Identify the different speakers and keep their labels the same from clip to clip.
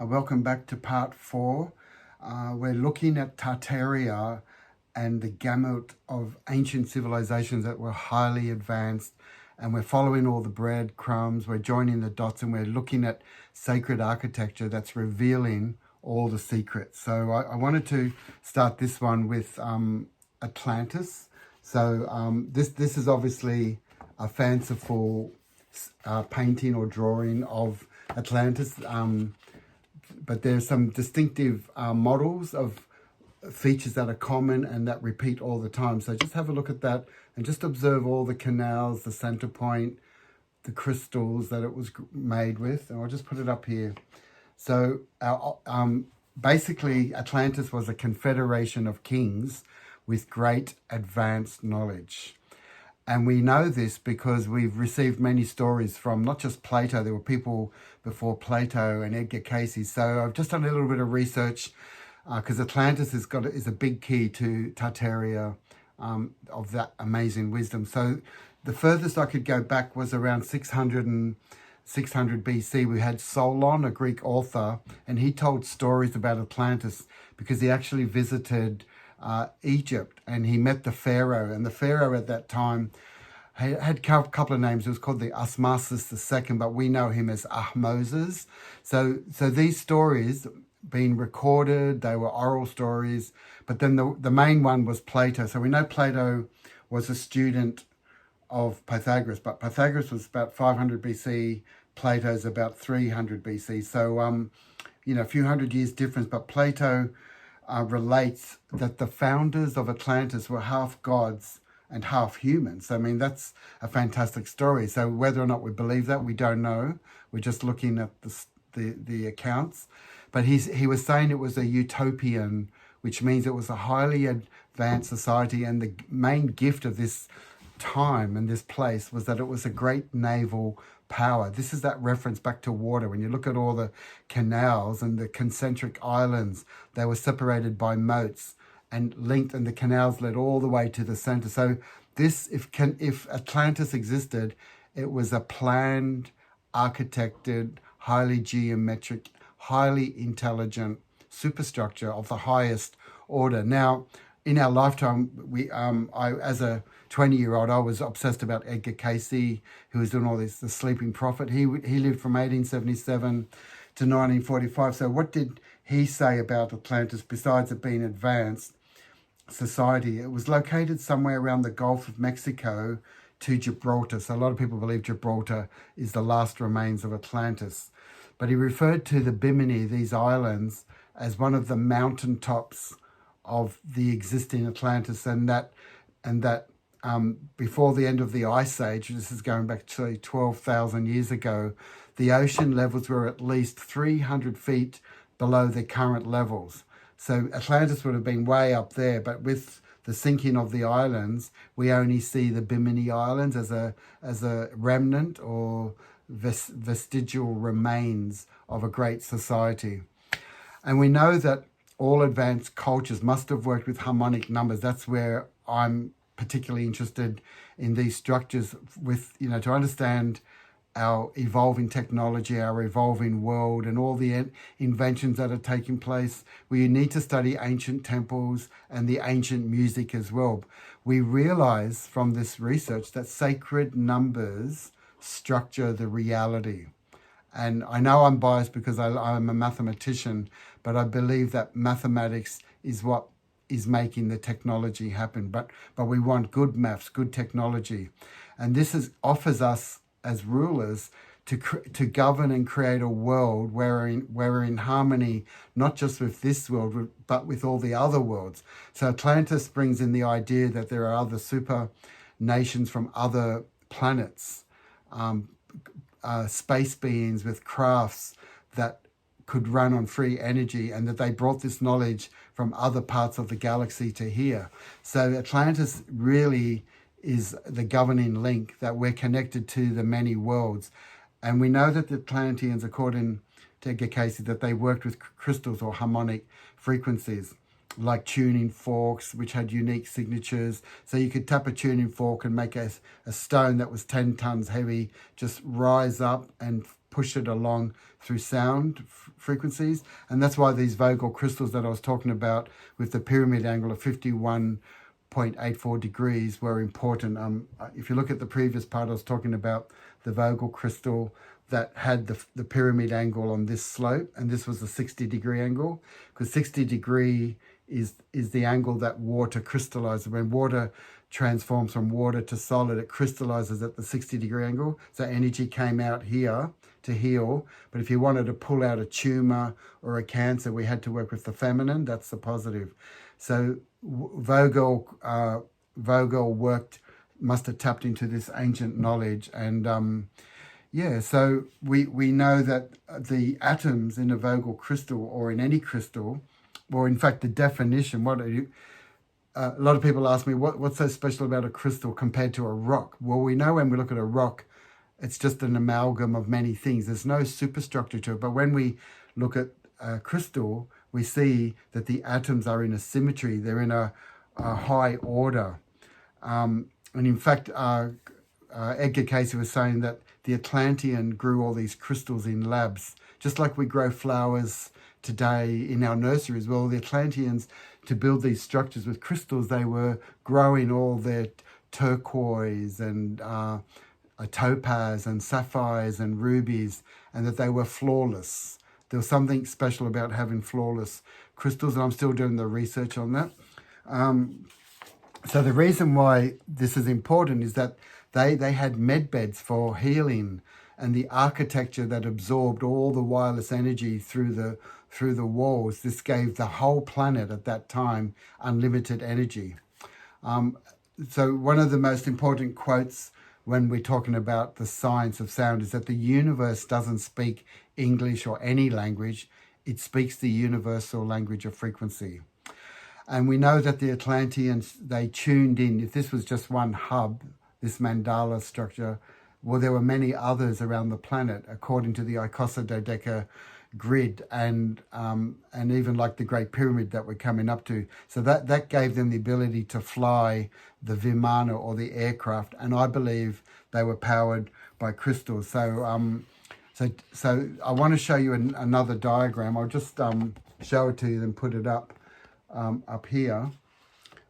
Speaker 1: Welcome back to part 4. We're looking at Tartaria and the gamut of ancient civilizations that were highly advanced, and we're following all the breadcrumbs, we're joining the dots, and we're looking at sacred architecture that's revealing all the secrets. So I wanted to start this one with Atlantis. So this is obviously a fanciful painting or drawing of Atlantis, but there's some distinctive models of features that are common and that repeat all the time. So just have a look at that and just observe all the canals, the center point, the crystals that it was made with. And I'll just put it up here. So basically Atlantis was a confederation of kings with great advanced knowledge. And we know this because we've received many stories from not just Plato. There were people before Plato and Edgar Cayce. So I've just done a little bit of research because Atlantis is a big key to Tartaria of that amazing wisdom. So the furthest I could go back was around 600 BC. We had Solon, a Greek author, and he told stories about Atlantis because he actually visited Egypt, and he met the pharaoh, and the pharaoh at that time had a couple of names. It was called the Asmasis II, but we know him as Ahmoses. So these stories being recorded, they were oral stories, but then the main one was Plato. So we know Plato was a student of Pythagoras, but Pythagoras was about 500 BC, Plato's about 300 BC. So a few hundred years difference, but Plato relates that the founders of Atlantis were half gods and half humans. I mean, that's a fantastic story. So whether or not we believe that, we don't know. We're just looking at the accounts. But he was saying it was a utopian, which means it was a highly advanced society. And the main gift of this time and this place was that it was a great naval power. This is that reference back to water. When you look at all the canals and the concentric islands, they were separated by moats and linked, and the canals led all the way to the center. So this, if Atlantis existed, it was a planned, architected, highly geometric, highly intelligent superstructure of the highest order. Now, in our lifetime, I as a 20-year-old, I was obsessed about Edgar Cayce, who was doing all this, The Sleeping Prophet. He lived from 1877 to 1945. So what did he say about Atlantis besides it being advanced society? It was located somewhere around the Gulf of Mexico to Gibraltar. So a lot of people believe Gibraltar is the last remains of Atlantis. But he referred to the Bimini, these islands, as one of the mountaintops of the existing Atlantis, and that before the end of the Ice Age, this is going back to 12,000 years ago, the ocean levels were at least 300 feet below their current levels. So Atlantis would have been way up there, but with the sinking of the islands, we only see the Bimini Islands as a remnant or vestigial remains of a great society. And we know that all advanced cultures must have worked with harmonic numbers. That's where I'm particularly interested in these structures, with to understand our evolving technology, our evolving world, and all the inventions that are taking place. We need to study ancient temples and the ancient music as well. We realize from this research that sacred numbers structure the reality. And I know I'm biased because I'm a mathematician, but I believe that mathematics is what is making the technology happen. But we want good maths, good technology. And this offers us as rulers to govern and create a world where we're in harmony, not just with this world, but with all the other worlds. So Atlantis brings in the idea that there are other super nations from other planets, space beings with crafts that could run on free energy, and that they brought this knowledge from other parts of the galaxy to here. So Atlantis really is the governing link, that we're connected to the many worlds. And we know that the Atlanteans, according to Edgar Cayce, that they worked with crystals or harmonic frequencies. like tuning forks, which had unique signatures. So you could tap a tuning fork and make a stone that was 10 tons heavy, just rise up and push it along through sound frequencies. And that's why these Vogel crystals that I was talking about with the pyramid angle of 51.84 degrees were important. If you look at the previous part, I was talking about the Vogel crystal that had the pyramid angle on this slope, and this was a 60-degree angle, because 60-degree is the angle that water crystallizes. When water transforms from water to solid, it crystallizes at the 60-degree angle. So energy came out here to heal. But if you wanted to pull out a tumor or a cancer, we had to work with the feminine. That's the positive. So Vogel must have tapped into this ancient knowledge. And yeah, so we know that the atoms in a Vogel crystal or in any crystal, or in fact the definition, a lot of people ask me, what's so special about a crystal compared to a rock? Well, we know when we look at a rock, it's just an amalgam of many things. There's no superstructure to it. But when we look at a crystal, we see that the atoms are in a symmetry. They're in a high order. And in fact, Edgar Cayce was saying that the Atlantean grew all these crystals in labs, just like we grow flowers today in our nurseries. Well, the Atlanteans, to build these structures with crystals, they were growing all their turquoise and topaz and sapphires and rubies, and that they were flawless. There was something special about having flawless crystals, and I'm still doing the research on that. So the reason why this is important is that they had med beds for healing, and the architecture that absorbed all the wireless energy through the walls. This gave the whole planet at that time unlimited energy. So one of the most important quotes when we're talking about the science of sound is that the universe doesn't speak English or any language. It speaks the universal language of frequency. And we know that the Atlanteans, they tuned in. If this was just one hub, this mandala structure, well, there were many others around the planet, according to the Icosahedeka grid, and even like the Great Pyramid that we're coming up to. So that gave them the ability to fly the Vimana or the aircraft, and I believe they were powered by crystals. So I want to show you another diagram. I'll just show it to you and put it up here.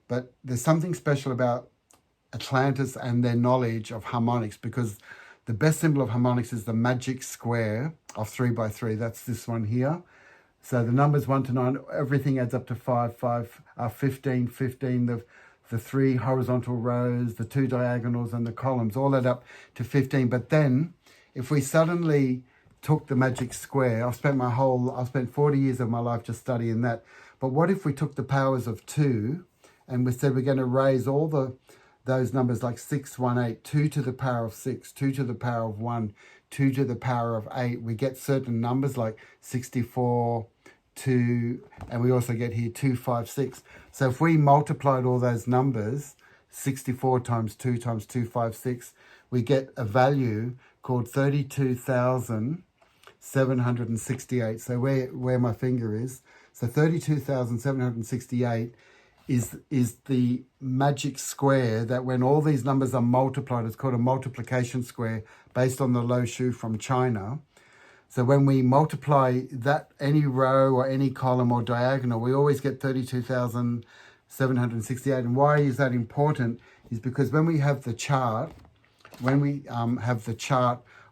Speaker 1: But there's something special about Atlantis and their knowledge of harmonics, because the best symbol of harmonics is the magic square of 3 by 3. That's this one here. So the numbers 1 to 9, everything adds up to 5, 15, 15, the 3 horizontal rows, the 2 diagonals, and the columns all add up to 15. But then if we suddenly took the magic square, I've spent 40 years of my life just studying that. But what if we took the powers of 2 and we said we're going to raise all those numbers like 6, 1, 8, 2 to the power of 6, 2 to the power of 1, 2 to the power of 8. We get certain numbers like 64, 2, and we also get here 2, 5, 6. So if we multiplied all those numbers, 64 times 2 times 2, 5, 6, we get a value called 32,768. So where my finger is. So 32,768 is the magic square that when all these numbers are multiplied, it's called a multiplication square based on the Lo Shu from China. So when we multiply that, any row or any column or diagonal, we always get 32,768. And why is that important is because when we have the chart,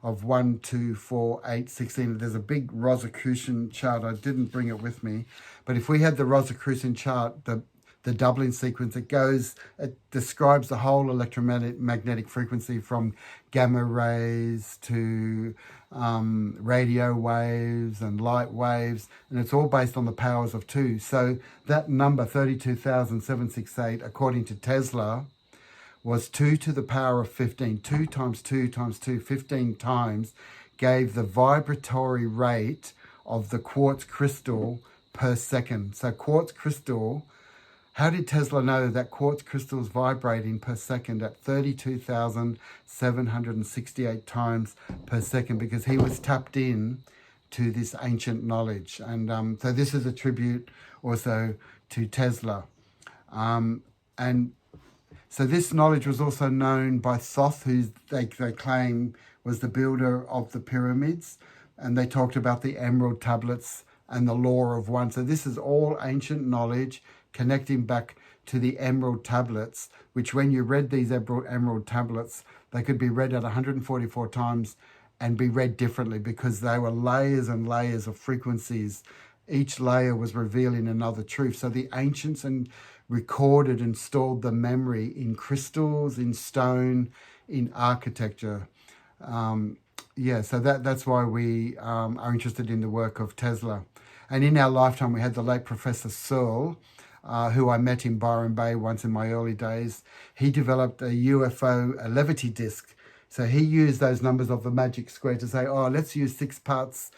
Speaker 1: of 1, 2, 4, 8, 16. There's a big Rosicrucian chart. I didn't bring it with me. But if we had the Rosicrucian chart, the doubling sequence, it describes the whole electromagnetic frequency from gamma rays to radio waves and light waves. And it's all based on the powers of 2. So that number, 32,768, according to Tesla, was 2 to the power of 15. 2 times 2 times 2, 15 times, gave the vibratory rate of the quartz crystal per second. So quartz crystal, how did Tesla know that quartz crystal is vibrating per second at 32,768 times per second? Because he was tapped in to this ancient knowledge. And so this is a tribute also to Tesla. And so this knowledge was also known by Thoth, who they claim was the builder of the pyramids. And they talked about the emerald tablets and the law of one. So this is all ancient knowledge connecting back to the emerald tablets, which when you read these emerald tablets, they could be read at 144 times and be read differently because they were layers and layers of frequencies. Each layer was revealing another truth. So the ancients recorded and stored the memory in crystals, in stone, in architecture. So that's why we are interested in the work of Tesla. And in our lifetime, we had the late Professor Searle, who I met in Byron Bay once in my early days. He developed a UFO, a levity disc. So he used those numbers of the magic square to say, let's use 6 parts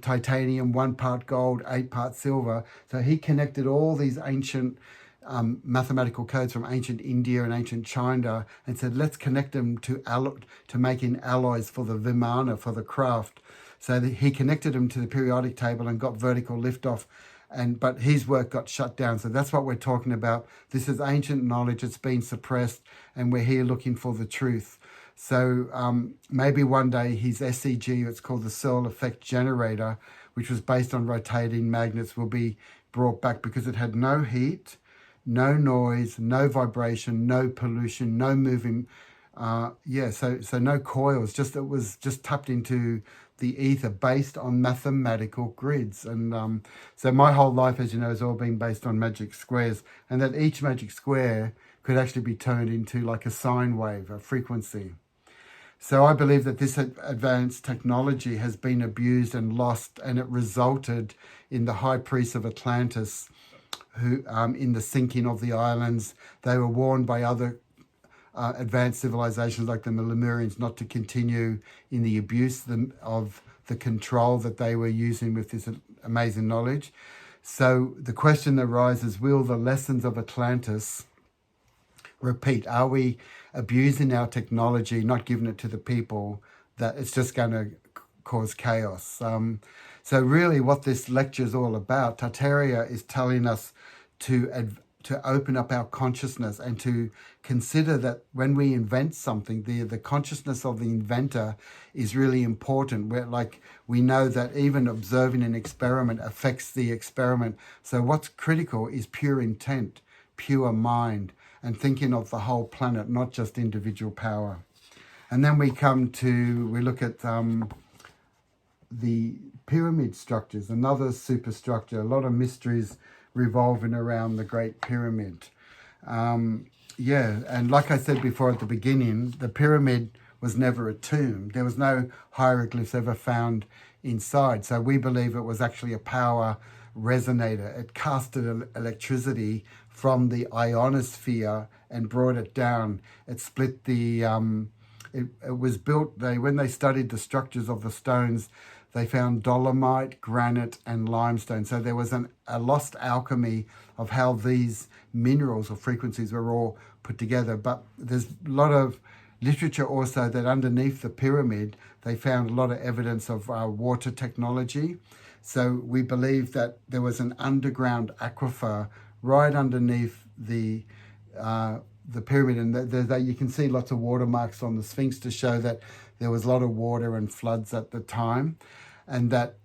Speaker 1: titanium, 1 part gold, 8 parts silver. So he connected all these ancient mathematical codes from ancient India and ancient China and said, let's connect them to making alloys for the Vimana, for the craft. So he connected them to the periodic table and got vertical liftoff. But his work got shut down. So that's what we're talking about. This is ancient knowledge that's been suppressed, and we're here looking for the truth. So maybe one day his SEG, it's called the Searle Effect Generator, which was based on rotating magnets, will be brought back because it had no heat, no noise, no vibration, no pollution, no moving. So no coils. It was just tapped into the ether based on mathematical grids. And so my whole life, as you know, has all been based on magic squares, and that each magic square could actually be turned into like a sine wave, a frequency. So I believe that this advanced technology has been abused and lost, and it resulted in the high priests of Atlantis, who in the sinking of the islands, they were warned by other advanced civilizations like the Lemurians not to continue in the abuse of the control that they were using with this amazing knowledge. So the question that arises, will the lessons of Atlantis repeat? Are we abusing our technology, not giving it to the people, that it's just going to cause chaos? So really what this lecture is all about, Tartaria is telling us to open up our consciousness and to consider that when we invent something, the consciousness of the inventor is really important. We know that even observing an experiment affects the experiment. So what's critical is pure intent, pure mind, and thinking of the whole planet, not just individual power. And then we look at the pyramid structures, another superstructure, a lot of mysteries revolving around the Great Pyramid. And like I said before at the beginning, the pyramid was never a tomb. There was no hieroglyphs ever found inside. So we believe it was actually a power resonator. It casted electricity from the ionosphere and brought it down. It split the... It was built, when they studied the structures of the stones, they found dolomite, granite, and limestone. So there was a lost alchemy of how these minerals or frequencies were all put together. But there's a lot of literature also that underneath the pyramid, they found a lot of evidence of water technology. So we believe that there was an underground aquifer right underneath the pyramid, and you can see lots of watermarks on the Sphinx to show that there was a lot of water and floods at the time, and that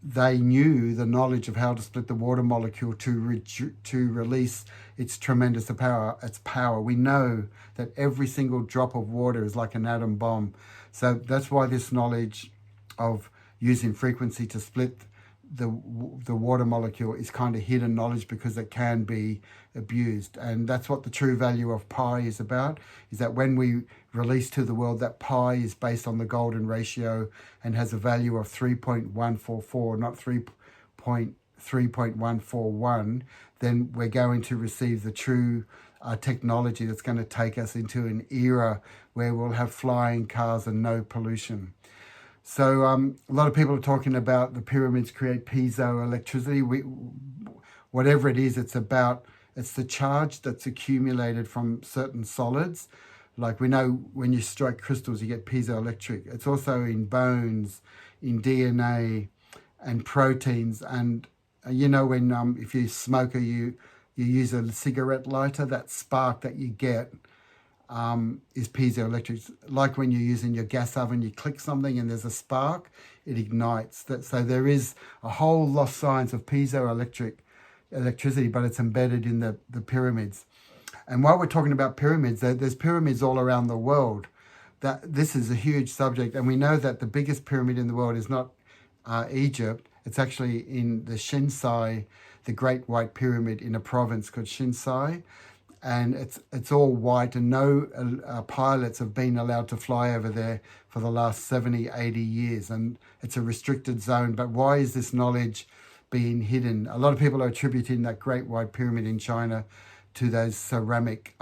Speaker 1: they knew the knowledge of how to split the water molecule to release its tremendous power. We know that every single drop of water is like an atom bomb. So that's why this knowledge of using frequency to split the water molecule is kind of hidden knowledge, because it can be abused. And that's what the true value of pi is about, is that when we release to the world that pi is based on the golden ratio and has a value of 3.144, not 3.141, then we're going to receive the true technology that's going to take us into an era where we'll have flying cars and no pollution. So a lot of people are talking about the pyramids create piezoelectricity. Whatever it is, it's the charge that's accumulated from certain solids. Like we know when you strike crystals, you get piezoelectric. It's also in bones, in DNA and proteins. And you know, when if you smoke or you use a cigarette lighter, that spark that you get is piezoelectric. Like when you're using your gas oven, you click something and there's a spark, it ignites. So there is a whole lost science of electricity, but it's embedded in the pyramids. And while we're talking about pyramids, there's pyramids all around the world. This is a huge subject, and we know that the biggest pyramid in the world is not Egypt. It's actually in the Shinsai, the Great White Pyramid in a province called Shinsai. And it's all white, and no pilots have been allowed to fly over there for the last 70, 80 years. And it's a restricted zone. But why is this knowledge being hidden? A lot of people are attributing that Great White Pyramid in China to those ceramic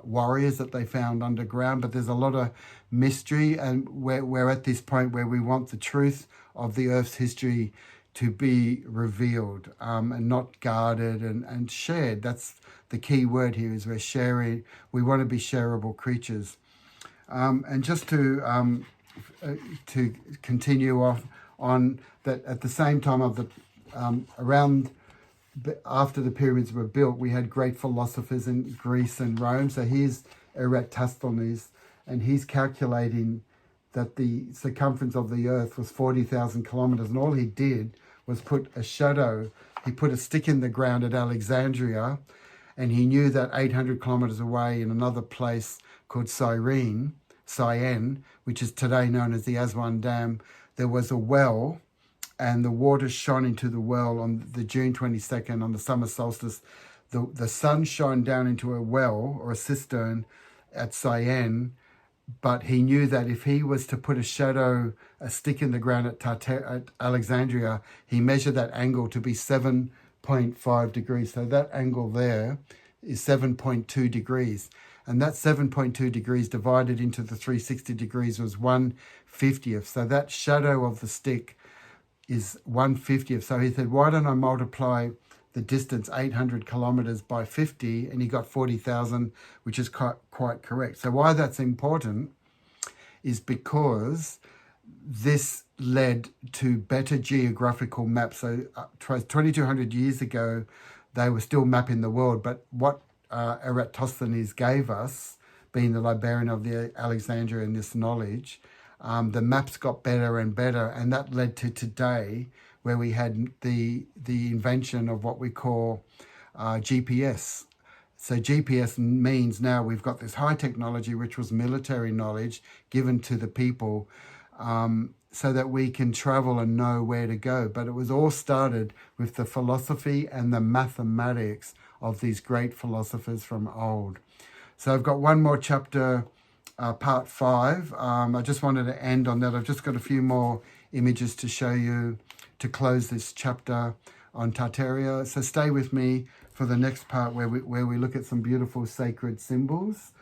Speaker 1: warriors that they found underground. But there's a lot of mystery, and we're at this point where we want the truth of the Earth's history to be revealed and not guarded and shared. That's the key word here, is we're sharing. We want to be shareable creatures. And just to continue off on that, at the same time of the after the pyramids were built, we had great philosophers in Greece and Rome. So here's Eratosthenes, and he's calculating that the circumference of the Earth was 40,000 kilometers, and all he did was put a shadow. He put a stick in the ground at Alexandria, and he knew that 800 kilometers away in another place called Syene, which is today known as the Aswan Dam, there was a well, and the water shone into the well on the June 22nd, on the summer solstice. The sun shone down into a well or a cistern at Syene, but he knew that if he was to put a stick in the ground at Alexandria, he measured that angle to be 7.5 degrees. So that angle there is 7.2 degrees. And that 7.2 degrees divided into the 360 degrees was 1/50th. So that shadow of the stick is 1/50th. So he said, why don't I multiply the distance 800 kilometers by 50, and he got 40,000, which is quite correct. So why that's important is because this led to better geographical maps. So 2,200 years ago, they were still mapping the world, but what Eratosthenes gave us, being the librarian of the Alexandria and this knowledge, the maps got better and better, and that led to today, where we had the invention of what we call GPS. So GPS means now we've got this high technology, which was military knowledge given to the people, so that we can travel and know where to go. But it was all started with the philosophy and the mathematics of these great philosophers from old. So I've got one more chapter, part 5. I just wanted to end on that. I've just got a few more images to show you to close this chapter on Tartaria. So stay with me for the next part, where we look at some beautiful sacred symbols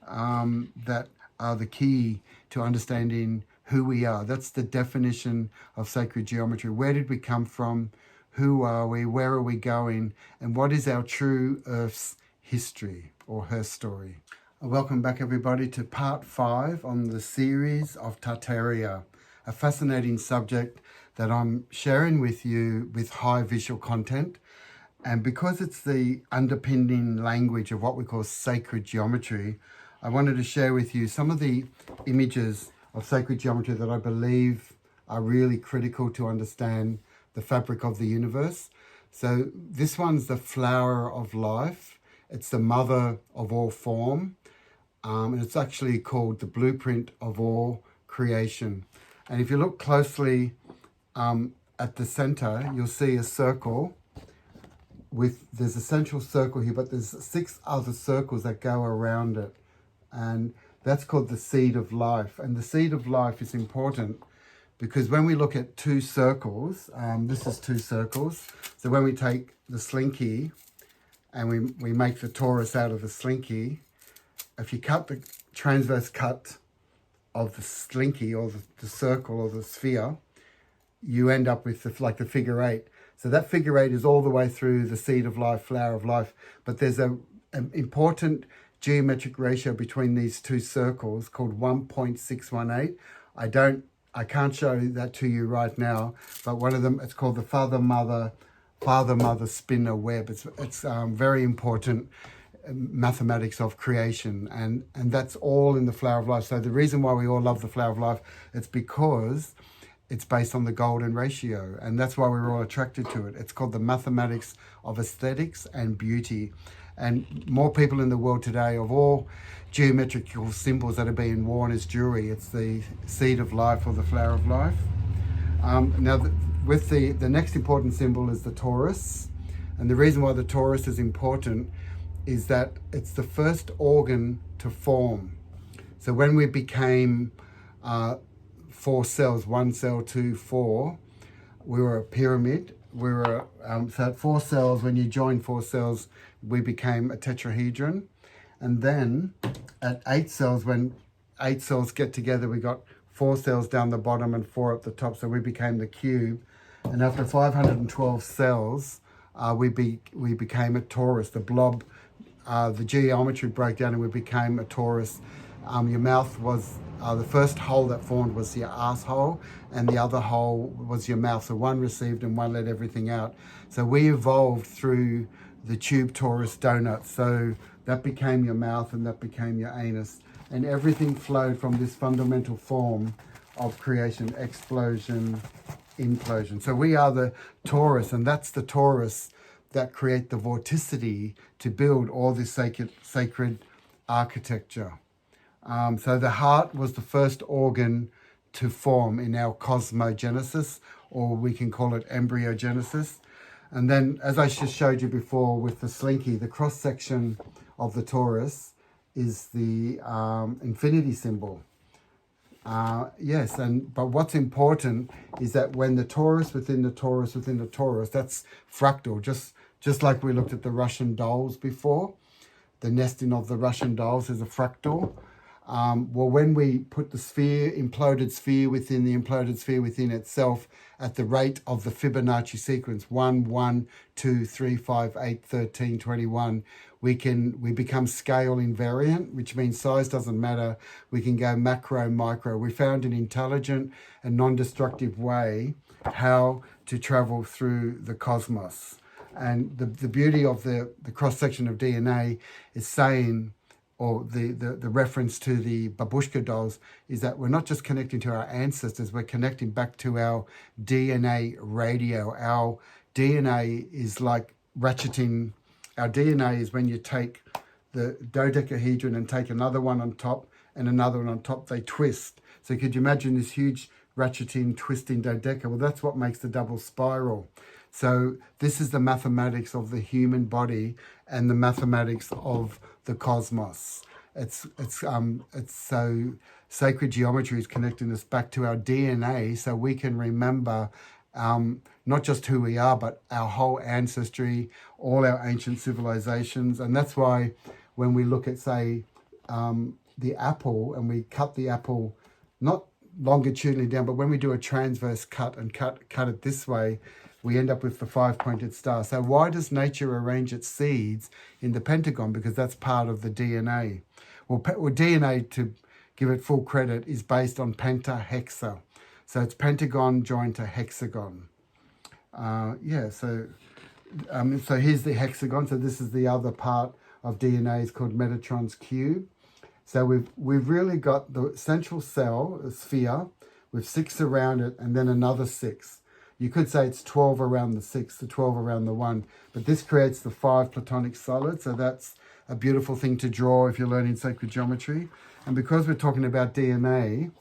Speaker 1: that are the key to understanding who we are. That's the definition of sacred geometry. Where did we come from? Who are we? Where are we going? And what is our true Earth's history, or her story? Welcome back, everybody, to part 5 on the series of Tartaria, a fascinating subject that I'm sharing with you with high visual content. And because it's the underpinning language of what we call sacred geometry, I wanted to share with you some of the images of sacred geometry that I believe are really critical to understand the fabric of the universe. So this one's the flower of life. It's the mother of all form. And it's actually called the blueprint of all creation. And if you look closely at the center, you'll see a circle there's a central circle here, but there's 6 other circles that go around it. And that's called the seed of life. And the seed of life is important because when we look at 2 circles, this is 2 circles. So when we take the slinky and we make the torus out of the slinky, if you cut the transverse cut of the slinky, or the circle or the sphere, you end up with the figure 8. So that figure 8 is all the way through the seed of life, flower of life. But there's an important geometric ratio between these 2 circles called 1.618. I don't I can't show that to you right now, but one of them, it's called the father-mother spinner web. It's very important mathematics of creation, and that's all in the Flower of Life. So the reason why we all love the Flower of Life, it's because it's based on the golden ratio, and that's why we're all attracted to it. It's called the mathematics of aesthetics and beauty. And more people in the world today, of all geometrical symbols that are being worn as jewelry, it's the seed of life or the flower of life. With the next important symbol is the torus. And the reason why the torus is important is that it's the first organ to form. So when we became 4 cells, 1 cell, 2, 4, we were a pyramid. We were so at 4 cells, when you join 4 cells, we became a tetrahedron. And then at 8 cells, when 8 cells get together, we got 4 cells down the bottom and 4 at the top, so we became the cube. And after 512 cells, we became a torus, the blob. The geometry broke down and we became a torus. Your mouth was, the first hole that formed was your asshole, and the other hole was your mouth. So one received and one let everything out. So we evolved through the tube torus donut. So that became your mouth and that became your anus. And everything flowed from this fundamental form of creation, explosion, implosion. So we are the torus, and that's the torus that create the vorticity to build all this sacred architecture. So the heart was the first organ to form in our cosmogenesis, or we can call it embryogenesis. And then, as I just showed you before with the slinky, the cross-section of the torus is the infinity symbol. Yes, but what's important is that when the torus within the torus within the torus, that's fractal, just like we looked at the Russian dolls before. The nesting of the Russian dolls is a fractal. Well, when we put the imploded sphere within the imploded sphere within itself at the rate of the Fibonacci sequence, 1, 1, 2, 3, 5, 8, 13, 21, we become scale invariant, which means size doesn't matter. We can go macro, micro. We found an intelligent and non-destructive way how to travel through the cosmos. And the beauty of the cross-section of DNA is saying, or the reference to the babushka dolls, is that we're not just connecting to our ancestors, we're connecting back to our DNA radio. Our DNA is like ratcheting. Our DNA is when you take the dodecahedron and take another one on top and another one on top, they twist. So could you imagine this huge ratcheting, twisting dodeca? Well, that's what makes the double spiral. So this is the mathematics of the human body and the mathematics of the cosmos. It's so sacred geometry is connecting us back to our DNA, so we can remember not just who we are, but our whole ancestry, all our ancient civilizations. And that's why when we look at, say, the apple, and we cut the apple not longitudinally down, but when we do a transverse cut and cut it this way, we end up with the 5-pointed star. So why does nature arrange its seeds in the pentagon? Because that's part of the DNA. Well, DNA, to give it full credit, is based on pentahexa. So it's pentagon joined to hexagon. So here's the hexagon. So this is the other part of DNA, is called Metatron's cube. So we've really got the central cell, a sphere, with 6 around it, and then another 6. You could say it's 12 around the 6, the 12 around the 1, but this creates the 5 platonic solids. So that's a beautiful thing to draw if you're learning sacred geometry. And because we're talking about DNA,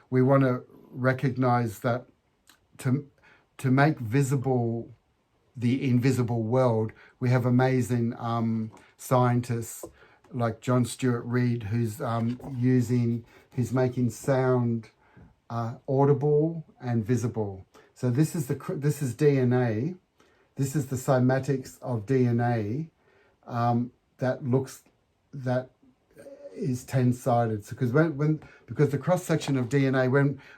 Speaker 1: we want to recognize that to make visible the invisible world, we have amazing scientists like John Stuart Reid, who's making sound audible and visible. So this is DNA. This is the cymatics of DNA that is 10-sided. So because the cross section of DNA,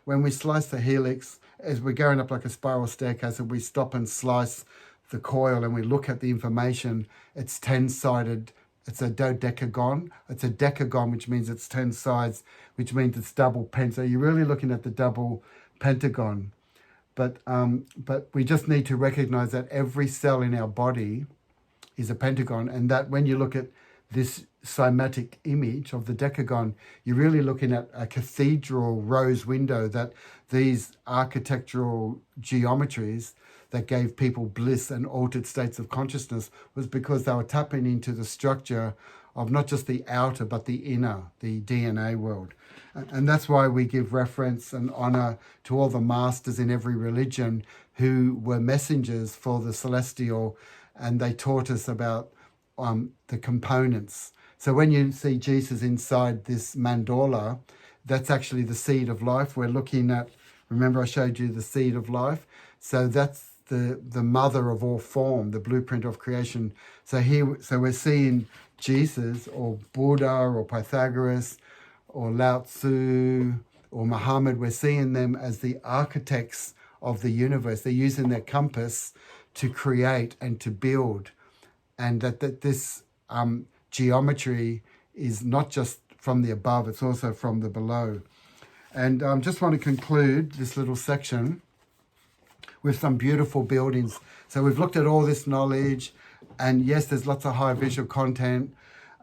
Speaker 1: when we slice the helix, as we're going up like a spiral staircase, and we stop and slice the coil and we look at the information, it's 10-sided It's a dodecagon. It's a decagon, which means it's 10 sides, which means it's double so you're really looking at the double pentagon. But we just need to recognize that every cell in our body is a pentagon, and that when you look at this cymatic image of the decagon, you're really looking at a cathedral rose window, that these architectural geometries that gave people bliss and altered states of consciousness was because they were tapping into the structure of not just the outer but the inner, the DNA world. And that's why we give reference and honor to all the masters in every religion who were messengers for the celestial, and they taught us about the components. So when you see Jesus inside this mandala, that's actually the seed of life. We're looking at, remember I showed you the seed of life? So that's the mother of all form, the blueprint of creation. So we're seeing Jesus or Buddha or Pythagoras or Lao Tzu or Muhammad. We're seeing them as the architects of the universe. They're using their compass to create and to build, and that this geometry is not just from the above, it's also from the below. And just want to conclude this little section with some beautiful buildings. So we've looked at all this knowledge, and yes, there's lots of high visual content.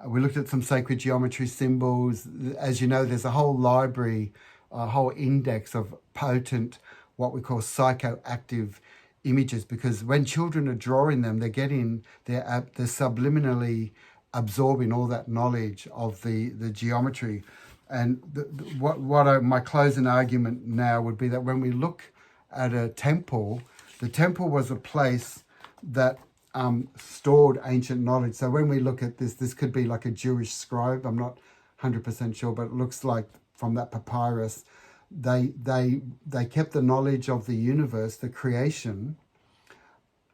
Speaker 1: We looked at some sacred geometry symbols. As you know, there's a whole library, a whole index of potent, what we call psychoactive images, because when children are drawing them, they're subliminally absorbing all that knowledge of the geometry. And my closing argument now would be that when we look at a temple, the temple was a place that stored ancient knowledge. So when we look at this could be like a Jewish scribe. I'm not 100% sure, but it looks like from that papyrus, they kept the knowledge of the universe, the creation.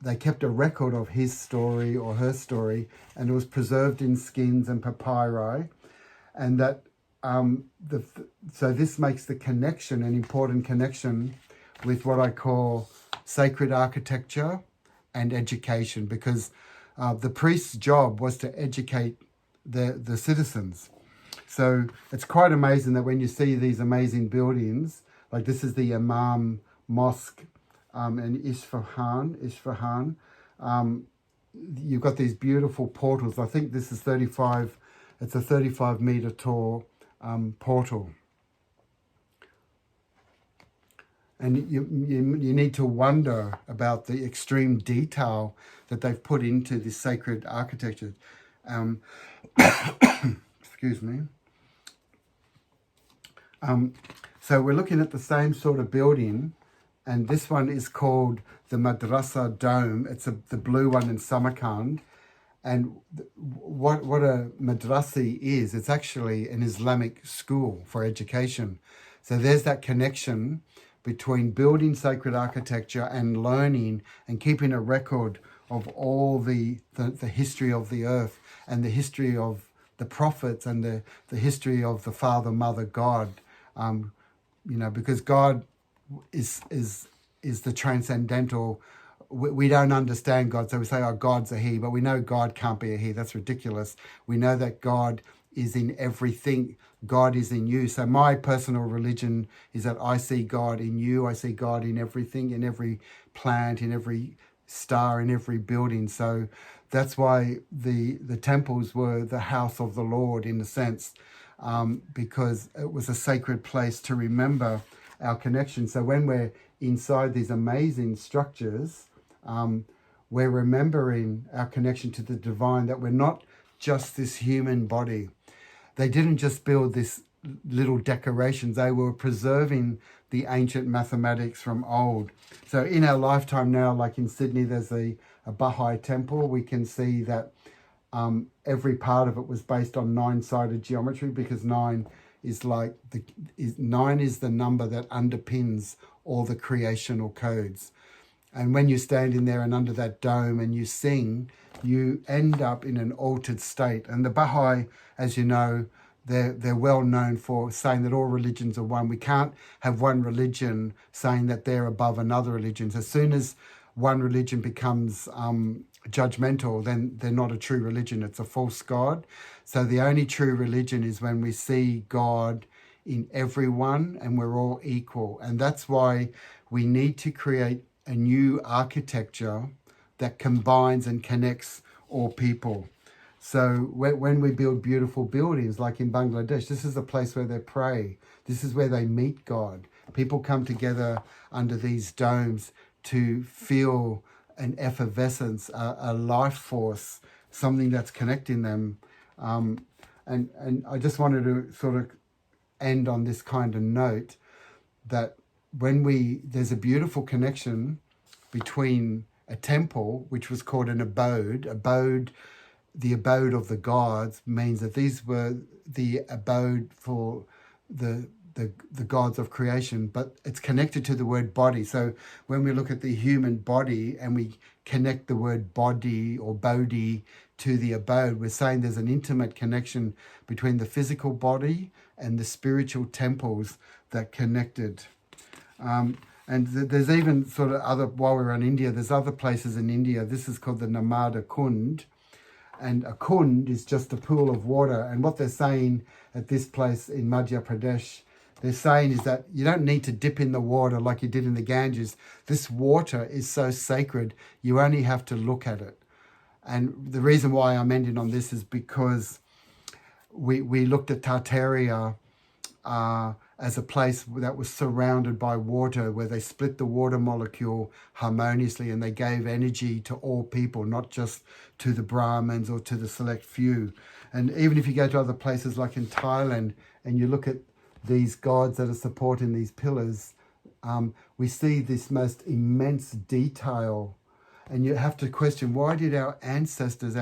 Speaker 1: They kept a record of his story or her story, and it was preserved in skins and papyri. And that so this makes the connection, an important connection, with what I call sacred architecture and education, because the priest's job was to educate the citizens. So it's quite amazing that when you see these amazing buildings, like this is the Imam Mosque in Isfahan, you've got these beautiful portals. I think this is it's a 35 meter tall portal. And you need to wonder about the extreme detail that they've put into this sacred architecture. Excuse me. So we're looking at the same sort of building, and this one is called the Madrasa Dome. It's the blue one in Samarkand. And what a madrasi is, it's actually an Islamic school for education. So there's that connection between building sacred architecture and learning and keeping a record of all the history of the earth and the history of the prophets and the history of the Father, Mother, God. Because God is the transcendental. We don't understand God, so we say, oh, God's a he, but we know God can't be a he. That's ridiculous. We know that God is in everything. God is in you. So my personal religion is that I see God in you. I see God in everything, in every plant, in every star, in every building. So that's why the temples were the house of the Lord in a sense, because it was a sacred place to remember our connection. So when we're inside these amazing structures, we're remembering our connection to the divine, that we're not just this human body. They didn't just build this little decorations, they were preserving the ancient mathematics from old. So in our lifetime now, like in Sydney, there's a Baha'i temple. We can see that every part of it was based on 9-sided geometry, because 9 is the number that underpins all the creational codes. And when you're standing there and under that dome and you sing, you end up in an altered state. And the Baha'i, as you know, they're well known for saying that all religions are one. We can't have one religion saying that they're above another religion. As soon as one religion becomes judgmental, then they're not a true religion. It's a false God. So the only true religion is when we see God in everyone and we're all equal. And that's why we need to create a new architecture that combines and connects all people. So when we build beautiful buildings, like in Bangladesh, this is a place where they pray. This is where they meet God. People come together under these domes to feel an effervescence, a life force, something that's connecting them. And I just wanted to sort of end on this kind of note that there's a beautiful connection between a temple, which was called an abode. The abode of the gods means that these were the abode for the gods of creation, but it's connected to the word body. So when we look at the human body and we connect the word body or bodhi to the abode, we're saying there's an intimate connection between the physical body and the spiritual temples that connected. And there's even sort of while we're in India, there's other places in India. This is called the Namada Kund. And a kund is just a pool of water. And what they're saying at this place in Madhya Pradesh, they're saying is that you don't need to dip in the water like you did in the Ganges. This water is so sacred, you only have to look at it. And the reason why I'm ending on this is because we looked at Tartaria as a place that was surrounded by water, where they split the water molecule harmoniously and they gave energy to all people, not just to the Brahmins or to the select few. And even if you go to other places like in Thailand and you look at these gods that are supporting these pillars, we see this most immense detail. And you have to question, why did our ancestors,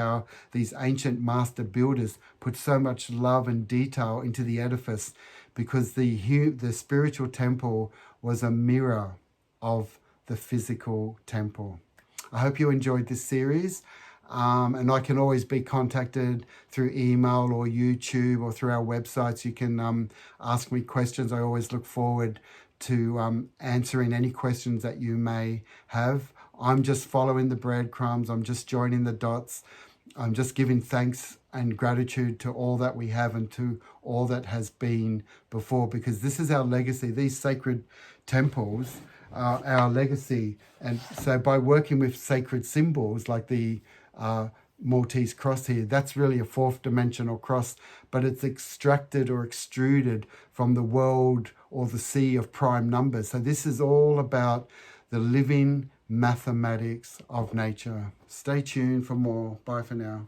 Speaker 1: these ancient master builders, put so much love and detail into the edifice? Because the spiritual temple was a mirror of the physical temple. I hope you enjoyed this series. And I can always be contacted through email or YouTube or through our websites. You can ask me questions. I always look forward to answering any questions that you may have. I'm just following the breadcrumbs. I'm just joining the dots. I'm just giving thanks and gratitude to all that we have and to all that has been before, because this is our legacy. These sacred temples are our legacy. And so by working with sacred symbols like the Maltese cross here, that's really a fourth dimensional cross, but it's extracted or extruded from the world or the sea of prime numbers. So this is all about the living mathematics of nature. Stay tuned for more. Bye for now.